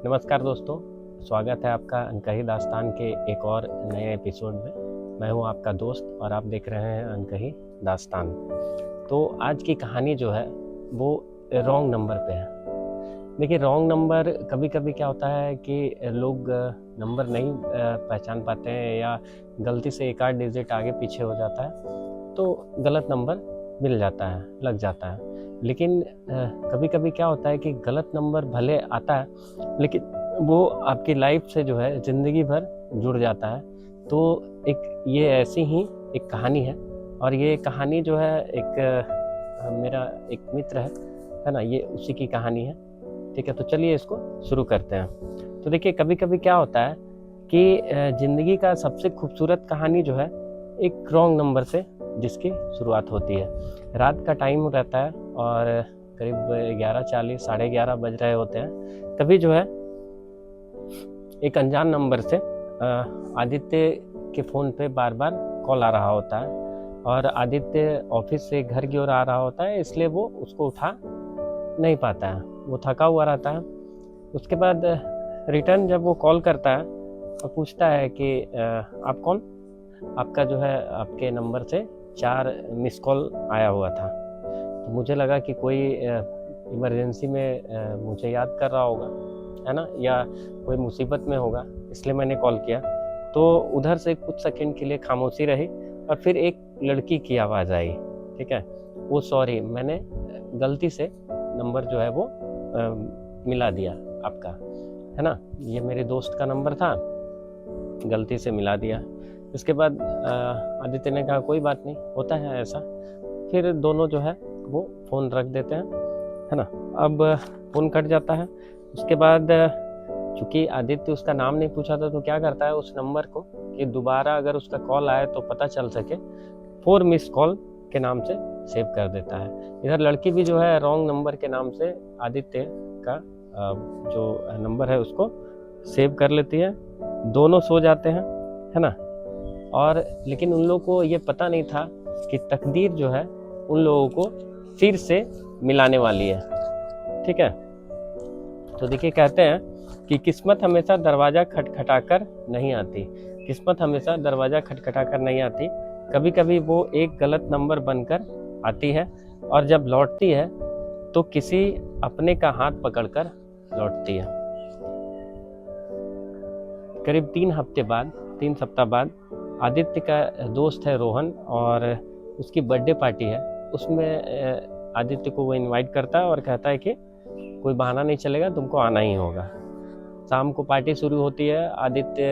नमस्कार दोस्तों, स्वागत है आपका अनकही दास्तान के एक और नए एपिसोड में। मैं हूं आपका दोस्त और आप देख रहे हैं अनकही दास्तान। तो आज की कहानी जो है वो रॉन्ग नंबर पे है। देखिए, रॉन्ग नंबर कभी कभी क्या होता है कि लोग नंबर नहीं पहचान पाते हैं या गलती से एक आध डिजिट आगे पीछे हो जाता है तो गलत नंबर मिल जाता है, लग जाता है। लेकिन कभी कभी क्या होता है कि गलत नंबर भले आता है लेकिन वो आपकी लाइफ से जो है ज़िंदगी भर जुड़ जाता है। तो एक ये ऐसी ही एक कहानी है और ये कहानी जो है मेरा एक मित्र है ना, ये उसी की कहानी है। ठीक है, तो चलिए इसको शुरू करते हैं। तो देखिए, कभी कभी क्या होता है कि ज़िंदगी का सबसे खूबसूरत कहानी जो है एक रॉन्ग नंबर से जिसकी शुरुआत होती है। रात का टाइम रहता है और करीब 11:40 11:30 बज रहे होते हैं। तभी जो है एक अनजान नंबर से आदित्य के फ़ोन पे बार बार कॉल आ रहा होता है और आदित्य ऑफिस से घर की ओर आ रहा होता है, इसलिए वो उसको उठा नहीं पाता है, वो थका हुआ रहता है। उसके बाद रिटर्न जब वो कॉल करता है और पूछता है कि आप कौन? आपका जो है आपके नंबर से 4 मिस कॉल आया हुआ था। तो मुझे लगा कि कोई इमरजेंसी में मुझे याद कर रहा होगा, है ना, या कोई मुसीबत में होगा, इसलिए मैंने कॉल किया। तो उधर से कुछ सेकंड के लिए खामोशी रही और फिर एक लड़की की आवाज़ आई। ठीक है, वो सॉरी, मैंने गलती से नंबर जो है वो मिला दिया आपका, है ना, ये मेरे दोस्त का नंबर था, गलती से मिला दिया। इसके बाद आदित्य ने कहा कोई बात नहीं, होता है ऐसा। फिर दोनों जो है वो फ़ोन रख देते हैं, है ना। अब फ़ोन कट जाता है। उसके बाद चूँकि आदित्य उसका नाम नहीं पूछा था तो क्या करता है उस नंबर को कि दोबारा अगर उसका कॉल आए तो पता चल सके, 4 मिस कॉल के नाम से सेव कर देता है। इधर लड़की भी जो है रॉन्ग नंबर के नाम से आदित्य का जो नंबर है उसको सेव कर लेती है। दोनों सो जाते हैं, है ना। और लेकिन उन लोगों को ये पता नहीं था कि तकदीर जो है उन लोगों को फिर से मिलाने वाली है। ठीक है, तो देखिए, कहते हैं कि किस्मत हमेशा दरवाज़ा खटखटाकर नहीं आती। किस्मत हमेशा दरवाज़ा खटखटाकर नहीं आती, कभी कभी वो एक गलत नंबर बनकर आती है और जब लौटती है तो किसी अपने का हाथ पकड़कर लौटती है। करीब 3 सप्ताह बाद आदित्य का दोस्त है रोहन और उसकी बर्थडे पार्टी है। उसमें आदित्य को वो इनवाइट करता है और कहता है कि कोई बहाना नहीं चलेगा, तुमको आना ही होगा। शाम को पार्टी शुरू होती है, आदित्य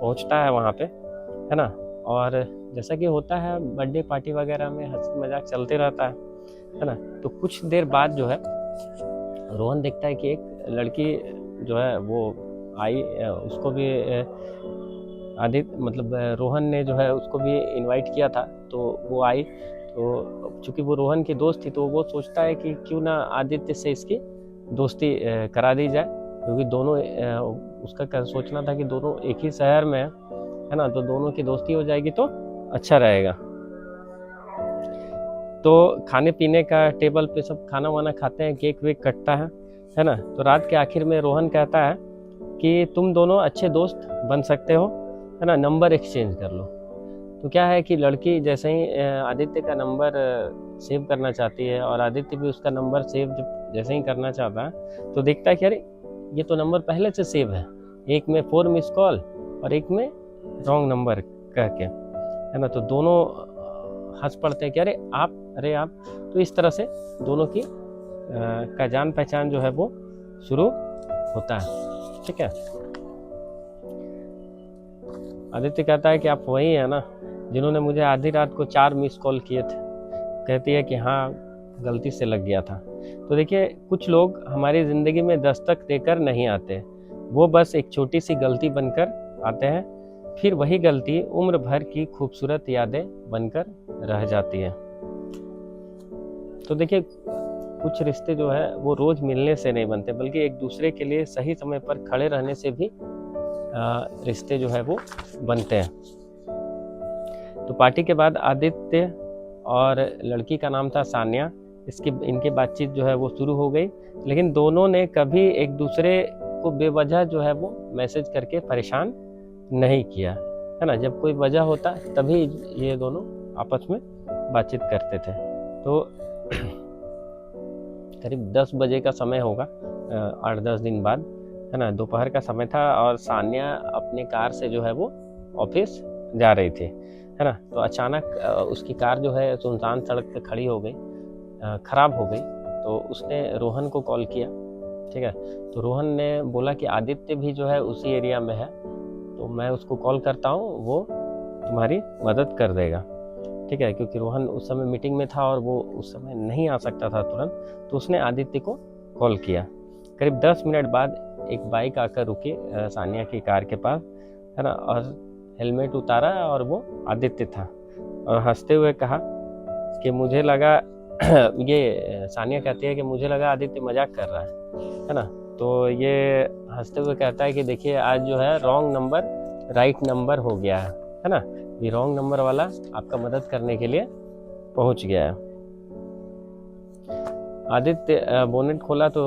पहुंचता है वहाँ पे, है ना। और जैसा कि होता है बर्थडे पार्टी वगैरह में हंसी मजाक चलते रहता है ना। तो कुछ देर बाद जो है रोहन देखता है कि एक लड़की जो है वो आई, उसको भी रोहन ने जो है उसको भी इनवाइट किया था, तो वो आई। तो चूँकि वो रोहन की दोस्त थी तो वो सोचता है कि क्यों ना आदित्य से इसकी दोस्ती करा दी जाए, क्योंकि दोनों उसका सोचना था कि दोनों एक ही शहर में है ना, तो दोनों की दोस्ती हो जाएगी तो अच्छा रहेगा। तो खाने पीने का टेबल पे सब खाना वाना खाते हैं, केक वेक कटता है ना। तो रात के आखिर में रोहन कहता है कि तुम दोनों अच्छे दोस्त बन सकते हो, है ना, नंबर एक्सचेंज कर लो। तो क्या है कि लड़की जैसे ही आदित्य का नंबर सेव करना चाहती है और आदित्य भी उसका नंबर सेव जैसे ही करना चाहता है तो देखता है कि अरे ये तो नंबर पहले से सेव है, एक में 4 मिस कॉल और एक में रॉन्ग नंबर कह के, है ना। तो दोनों हंस पड़ते हैं कि अरे आप। तो इस तरह से दोनों की का जान पहचान जो है वो शुरू होता है। ठीक है, आदित्य कहता है कि आप वही है ना जिन्होंने मुझे आधी रात को 4 मिस कॉल किए थे। कहती है कि हाँ, गलती से लग गया था। तो देखिए, कुछ लोग हमारी ज़िंदगी में दस्तक देकर नहीं आते, वो बस एक छोटी सी गलती बनकर आते हैं, फिर वही गलती उम्र भर की खूबसूरत यादें बनकर रह जाती है। तो देखिए, कुछ रिश्ते जो है वो रोज़ मिलने से नहीं बनते, बल्कि एक दूसरे के लिए सही समय पर खड़े रहने से भी रिश्ते जो है वो बनते हैं। तो पार्टी के बाद आदित्य और लड़की का नाम था सान्या, इनकी बातचीत जो है वो शुरू हो गई, लेकिन दोनों ने कभी एक दूसरे आपको बेवजह जो है वो मैसेज करके परेशान नहीं किया, है ना। जब कोई वजह होता तभी ये दोनों आपस में बातचीत करते थे। तो करीब 10 बजे का समय होगा, 8-10 दिन बाद, है ना। दोपहर का समय था और सान्या अपने कार से जो है वो ऑफिस जा रही थी, है ना। तो अचानक उसकी कार जो है सुनसान सड़क पे खड़ी हो गई, ख़राब हो गई। तो उसने रोहन को कॉल किया, ठीक है। तो रोहन ने बोला कि आदित्य भी जो है उसी एरिया में है, तो मैं उसको कॉल करता हूँ, वो तुम्हारी मदद कर देगा, ठीक है। क्योंकि रोहन उस समय मीटिंग में था और वो उस समय नहीं आ सकता था तुरंत, तो उसने आदित्य को कॉल किया। करीब 10 मिनट बाद एक बाइक आकर रुकी सानिया की कार के पास, है ना। और हेलमेट उतारा और वो आदित्य था, और हंसते हुए कहा कि मुझे लगा ये सानिया कहती है कि मुझे लगा आदित्य मजाक कर रहा है ना। तो ये हंसते हुए कहता है कि देखिए आज जो है रॉन्ग नंबर राइट नंबर हो गया है ना। ये रॉन्ग नंबर वाला आपका मदद करने के लिए पहुंच गया है। आदित्य बोनेट खोला तो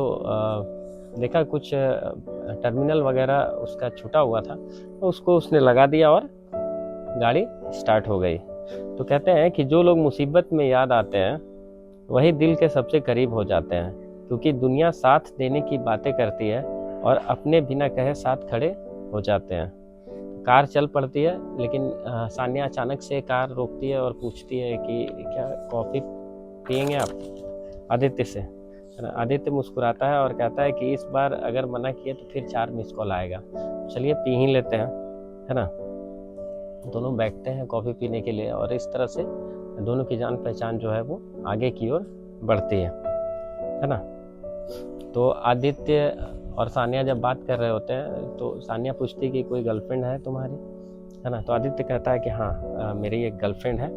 देखा कुछ टर्मिनल वगैरह उसका छूटा हुआ था, तो उसको उसने लगा दिया और गाड़ी स्टार्ट हो गई। तो कहते हैं कि जो लोग मुसीबत में याद आते हैं वही दिल के सबसे करीब हो जाते हैं, क्योंकि दुनिया साथ देने की बातें करती है और अपने बिना कहे साथ खड़े हो जाते हैं। कार चल पड़ती है, लेकिन सानिया अचानक से कार रोकती है और पूछती है कि क्या कॉफ़ी पियेंगे आप आदित्य से, है ना। आदित्य मुस्कुराता है और कहता है कि इस बार अगर मना किए तो फिर 4 मिस कॉल आएगा, चलिए पी ही लेते हैं, है ना। दोनों बैठते हैं कॉफ़ी पीने के लिए और इस तरह से दोनों की जान पहचान जो है वो आगे की ओर बढ़ती है ना। तो आदित्य और सानिया जब बात कर रहे होते हैं तो सानिया पूछती है कि कोई गर्लफ्रेंड है तुम्हारी, है ना। तो आदित्य कहता है कि हाँ मेरी एक गर्लफ्रेंड है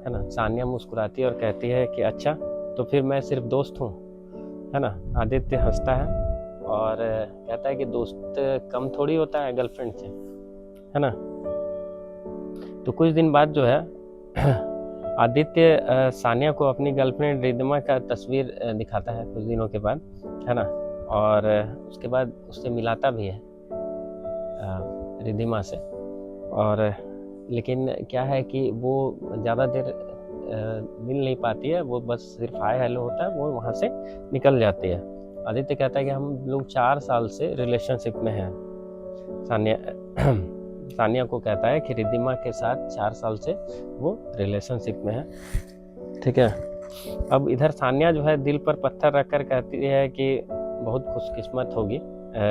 ना। सानिया मुस्कुराती है और कहती है कि अच्छा, तो फिर मैं सिर्फ दोस्त हूँ, है ना। आदित्य हंसता है और कहता है कि दोस्त कम थोड़ी होता है गर्लफ्रेंड से, है ना। तो कुछ दिन बाद जो है आदित्य सानिया को अपनी गर्लफ्रेंड रिद्धिमा का तस्वीर दिखाता है कुछ दिनों के बाद, है ना। और उसके बाद उससे मिलाता भी है रिद्धिमा से। और लेकिन क्या है कि वो ज़्यादा देर मिल नहीं पाती है, वो बस सिर्फ हाय हेलो होता है, वो वहाँ से निकल जाती है। आदित्य कहता है कि हम लोग 4 साल से रिलेशनशिप में हैं। सानिया को कहता है कि रिद्धिमा के साथ 4 साल से वो रिलेशनशिप में है, ठीक है। अब इधर सानिया जो है दिल पर पत्थर रखकर कहती है कि बहुत खुशकिस्मत होगी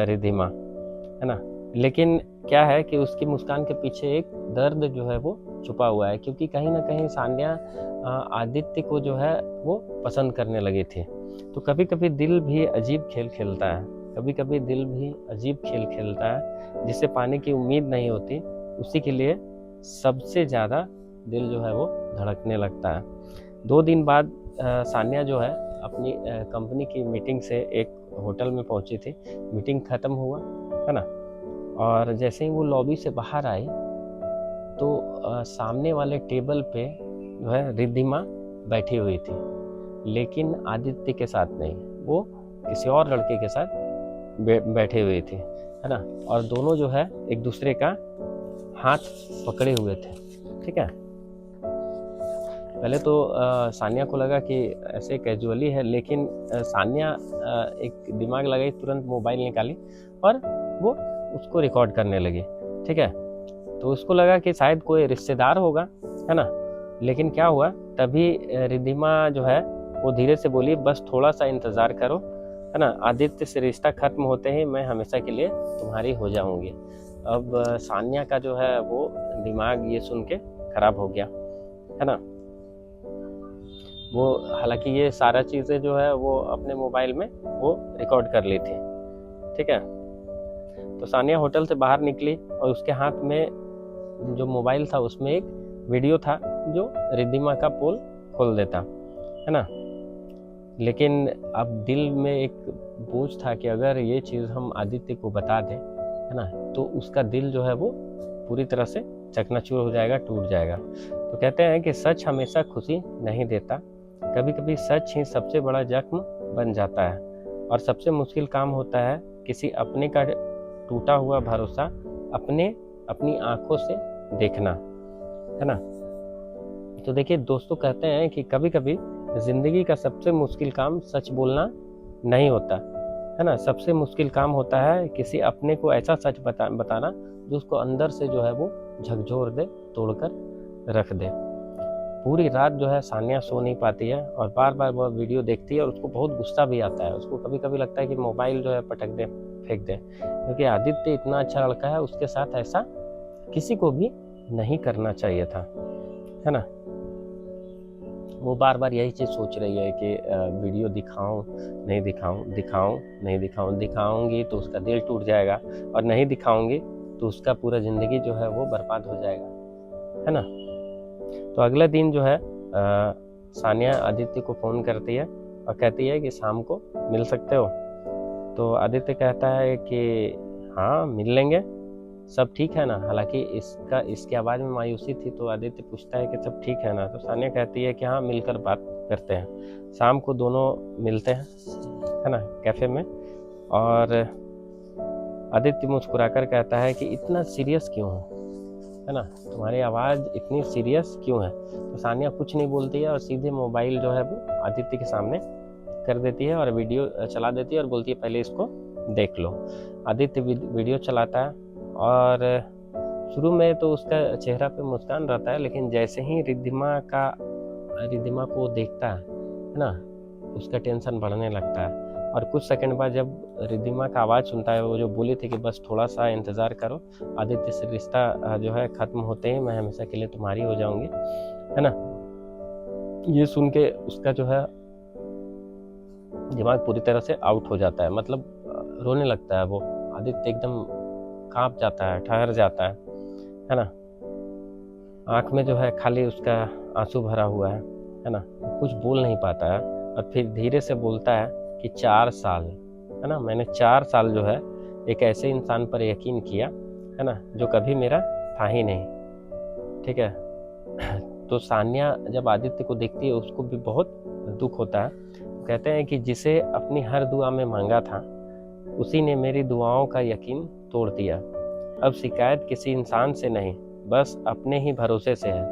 रिद्धिमा, है ना। लेकिन क्या है कि उसकी मुस्कान के पीछे एक दर्द जो है वो छुपा हुआ है, क्योंकि कहीं ना कहीं सानिया आदित्य को जो है वो पसंद करने लगी थी। तो कभी कभी दिल भी अजीब खेल खेलता है, कभी कभी दिल भी अजीब खेल खेलता है, जिसे पाने की उम्मीद नहीं होती उसी के लिए सबसे ज़्यादा दिल जो है वो धड़कने लगता है। 2 दिन बाद सानिया जो है अपनी कंपनी की मीटिंग से एक होटल में पहुंची थी। मीटिंग ख़त्म हुआ, है ना। और जैसे ही वो लॉबी से बाहर आई तो सामने वाले टेबल पे जो है रिद्धिमा बैठी हुई थी, लेकिन आदित्य के साथ नहीं, वो किसी और लड़के के साथ बैठी हुई थी, है ना। और दोनों जो है एक दूसरे का हाथ पकड़े हुए थे, ठीक है। पहले तो सानिया को लगा कि ऐसे कैजुअली है, लेकिन सानिया एक दिमाग लगाई, तुरंत मोबाइल निकाली और वो उसको रिकॉर्ड करने लगी, ठीक है। तो उसको लगा कि शायद कोई रिश्तेदार होगा, है ना। लेकिन क्या हुआ, तभी रिद्धिमा जो है वो धीरे से बोली, बस थोड़ा सा इंतज़ार करो, है ना। आदित्य से रिश्ता खत्म होते ही मैं हमेशा के लिए तुम्हारी हो जाऊंगी। अब सानिया का जो है वो दिमाग ये सुन के खराब हो गया, है ना। वो हालांकि ये सारा चीज़ें जो है वो अपने मोबाइल में वो रिकॉर्ड कर ली थी, ठीक है। तो सानिया होटल से बाहर निकली और उसके हाथ में जो मोबाइल था उसमें एक वीडियो था जो रिद्धिमा का पोल खोल देता, है ना। लेकिन अब दिल में एक बोझ था कि अगर ये चीज़ हम आदित्य को बता दें, है ना, तो उसका दिल जो है वो पूरी तरह से चकनाचूर हो जाएगा, टूट जाएगा। तो कहते हैं कि सच हमेशा खुशी नहीं देता, कभी कभी सच ही सबसे बड़ा जख्म बन जाता है। और सबसे मुश्किल काम होता है किसी अपने का टूटा हुआ भरोसा अपनी आंखों से देखना, है ना। तो देखिए दोस्तों, कहते हैं कि कभी कभी जिंदगी का सबसे मुश्किल काम सच बोलना नहीं होता, है ना। सबसे मुश्किल काम होता है किसी अपने को ऐसा सच बताना जो उसको अंदर से जो है वो झकझोर दे, तोड़कर रख दे। पूरी रात जो है सानिया सो नहीं पाती है और बार बार वो वीडियो देखती है और उसको बहुत गुस्सा भी आता है। उसको कभी कभी लगता है कि मोबाइल जो है पटक दे, फेंक दे, क्योंकि आदित्य इतना अच्छा लड़का है, उसके साथ ऐसा किसी को भी नहीं करना चाहिए था, है ना। वो बार बार यही चीज़ सोच रही है कि वीडियो दिखाऊं नहीं दिखाऊं, दिखाऊं नहीं दिखाऊं, दिखाऊंगी तो उसका दिल टूट जाएगा और नहीं दिखाऊंगी तो उसका पूरा ज़िंदगी जो है वो बर्बाद हो जाएगा, है ना। तो अगले दिन जो है सानिया आदित्य को फ़ोन करती है और कहती है कि शाम को मिल सकते हो। तो आदित्य कहता है कि हाँ मिल लेंगे, सब ठीक है ना। हालांकि इसकी आवाज़ में मायूसी थी, तो आदित्य पूछता है कि सब ठीक है ना। तो सानिया कहती है कि हाँ मिलकर बात करते हैं। शाम को दोनों मिलते हैं, है ना, कैफ़े में। और आदित्य मुस्कुराकर कहता है कि इतना सीरियस क्यों हो, है ना, तुम्हारी आवाज़ इतनी सीरियस क्यों है। तो सानिया कुछ नहीं बोलती है और सीधे मोबाइल जो है वो आदित्य के सामने कर देती है और वीडियो चला देती है और बोलती है पहले इसको देख लो। आदित्य वीडियो चलाता है और शुरू में तो उसका चेहरा पे मुस्कान रहता है, लेकिन जैसे ही रिद्धिमा को देखता है ना, उसका टेंशन बढ़ने लगता है। और कुछ सेकंड बाद जब रिद्धिमा का आवाज़ सुनता है, वो जो बोली थी कि बस थोड़ा सा इंतज़ार करो, आदित्य से रिश्ता जो है ख़त्म होते ही मैं हमेशा के लिए तुम्हारी हो जाऊंगी, है ना। ये सुन के उसका जो है दिमाग पूरी तरह से आउट हो जाता है, मतलब रोने लगता है वो। आदित्य एकदम कांप जाता है, ठहर जाता है ना। आँख में जो है खाली उसका आंसू भरा हुआ है ना, कुछ बोल नहीं पाता है। और फिर धीरे से बोलता है कि 4 साल, है ना, मैंने 4 साल जो है एक ऐसे इंसान पर यकीन किया, है ना, जो कभी मेरा था ही नहीं, ठीक है। तो सानिया जब आदित्य को देखती है उसको भी बहुत दुख होता है। कहते हैं कि जिसे अपनी हर दुआ में मांगा था उसी ने मेरी दुआओं का यकीन तोड़ दिया। अब शिकायत किसी इंसान से नहीं, बस अपने ही भरोसे से है,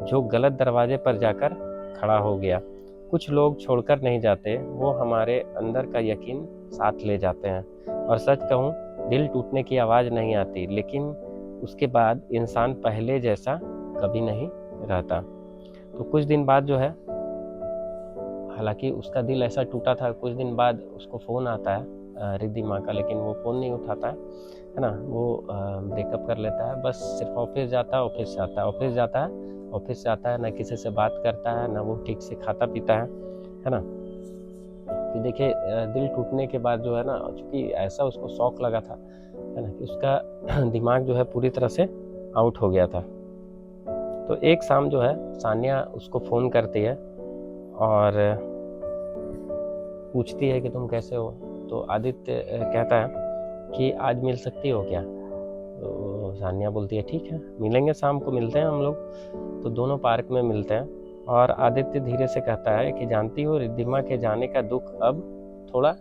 जो गलत दरवाजे पर जाकर खड़ा हो गया। कुछ लोग छोड़कर नहीं जाते, वो हमारे अंदर का यकीन साथ ले जाते हैं। और सच कहूँ, दिल टूटने की आवाज़ नहीं आती, लेकिन उसके बाद इंसान पहले जैसा कभी नहीं रहता। तो कुछ दिन बाद जो है, हालांकि उसका दिल ऐसा टूटा था, कुछ दिन बाद उसको फ़ोन आता है रिद्धिमा का, लेकिन वो फ़ोन नहीं उठाता है ना। वो ब्रेकअप कर लेता है, बस सिर्फ ऑफिस जाता है, ऑफिस से आता है, ऑफिस जाता है, ऑफिस से आता है, ना किसी से बात करता है, ना वो ठीक से खाता पीता है ना। कि देखिए दिल टूटने के बाद जो है ना, चूँकि ऐसा उसको शौक लगा था, है ना, कि उसका दिमाग जो है पूरी तरह से आउट हो गया था। तो एक शाम जो है सानिया उसको फ़ोन करती है और पूछती है कि तुम कैसे हो। तो आदित्य कहता है कि आज मिल सकती हो क्या। तो सानिया बोलती है ठीक है, मिलेंगे, शाम को मिलते हैं हम लोग। तो दोनों पार्क में मिलते हैं और आदित्य धीरे से कहता है कि जानती हो, रिद्धिमा के जाने का दुख अब थोड़ा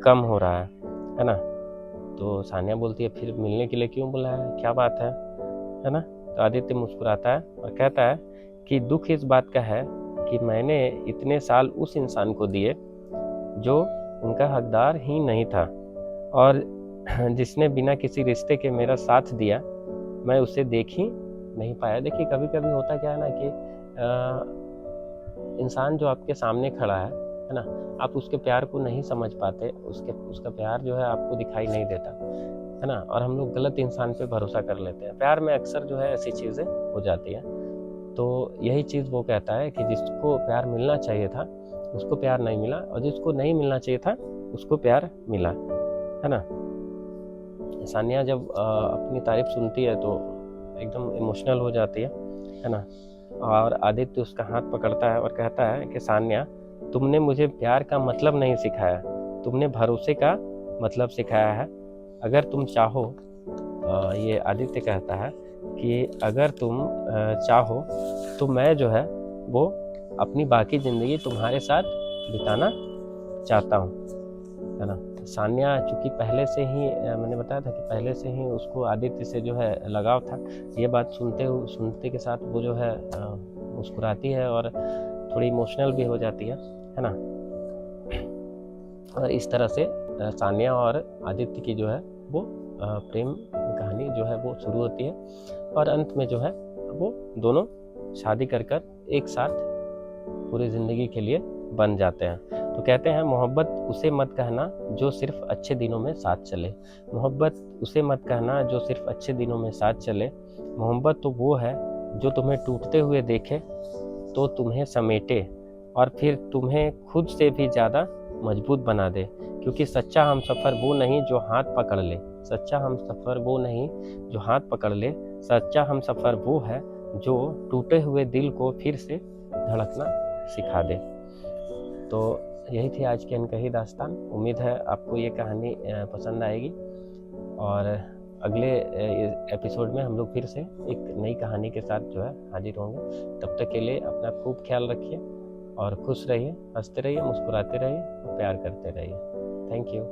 कम हो रहा है ना। तो सानिया बोलती है फिर मिलने के लिए क्यों बुलाया है, क्या बात है ना। तो आदित्य मुस्कुराता है और कहता है कि दुख इस बात का है कि मैंने इतने साल उस इंसान को दिए जो उनका हकदार ही नहीं था, और जिसने बिना किसी रिश्ते के मेरा साथ दिया, मैं उसे देख ही नहीं पाया। देखिए कभी कभी होता क्या है ना कि इंसान जो आपके सामने खड़ा है ना, आप उसके प्यार को नहीं समझ पाते, उसका प्यार जो है आपको दिखाई नहीं देता, है ना। और हम लोग गलत इंसान पे भरोसा कर लेते हैं। प्यार में अक्सर जो है ऐसी चीज़ें हो जाती हैं। तो यही चीज़ वो कहता है कि जिसको प्यार मिलना चाहिए था उसको प्यार नहीं मिला, और जिसको नहीं मिलना चाहिए था उसको प्यार मिला, है ना। सानिया जब अपनी तारीफ सुनती है तो एकदम इमोशनल हो जाती है ना। और आदित्य उसका हाथ पकड़ता है और कहता है कि सानिया, तुमने मुझे प्यार का मतलब नहीं सिखाया, तुमने भरोसे का मतलब सिखाया है। अगर तुम चाहो, ये आदित्य कहता है कि अगर तुम चाहो तो मैं जो है वो अपनी बाकी ज़िंदगी तुम्हारे साथ बिताना चाहता हूँ, है ना। सान्या चूँकि पहले से ही मैंने बताया था कि पहले से ही उसको आदित्य से जो है लगाव था। ये बात सुनते के साथ वो जो है मुस्कुराती है और थोड़ी इमोशनल भी हो जाती है ना। और इस तरह से सान्या और आदित्य की जो है वो प्रेम कहानी जो है वो शुरू होती है और अंत में जो है वो दोनों शादी कर एक साथ पूरी ज़िंदगी के लिए बन जाते हैं। तो कहते हैं मोहब्बत उसे मत कहना जो सिर्फ अच्छे दिनों में साथ चले। मोहब्बत उसे मत कहना जो सिर्फ अच्छे दिनों में साथ चले। मोहब्बत तो वो है जो तुम्हें टूटते हुए देखे तो तुम्हें समेटे और फिर तुम्हें खुद से भी ज़्यादा मजबूत बना दे। क्योंकि सच्चा हमसफ़र वो नहीं जो हाथ पकड़ ले, सच्चा हमसफ़र वो नहीं जो हाथ पकड़ ले, सच्चा हमसफ़र वो है जो टूटे हुए दिल को फिर से धड़कना सिखा दे। तो यही थी आज की अनकही दास्तान। उम्मीद है आपको ये कहानी पसंद आएगी और अगले एपिसोड में हम लोग फिर से एक नई कहानी के साथ जो है हाजिर होंगे। तब तक के लिए अपना खूब ख्याल रखिए और खुश रहिए, हंसते रहिए, मुस्कुराते रहिए, प्यार करते रहिए। Thank you.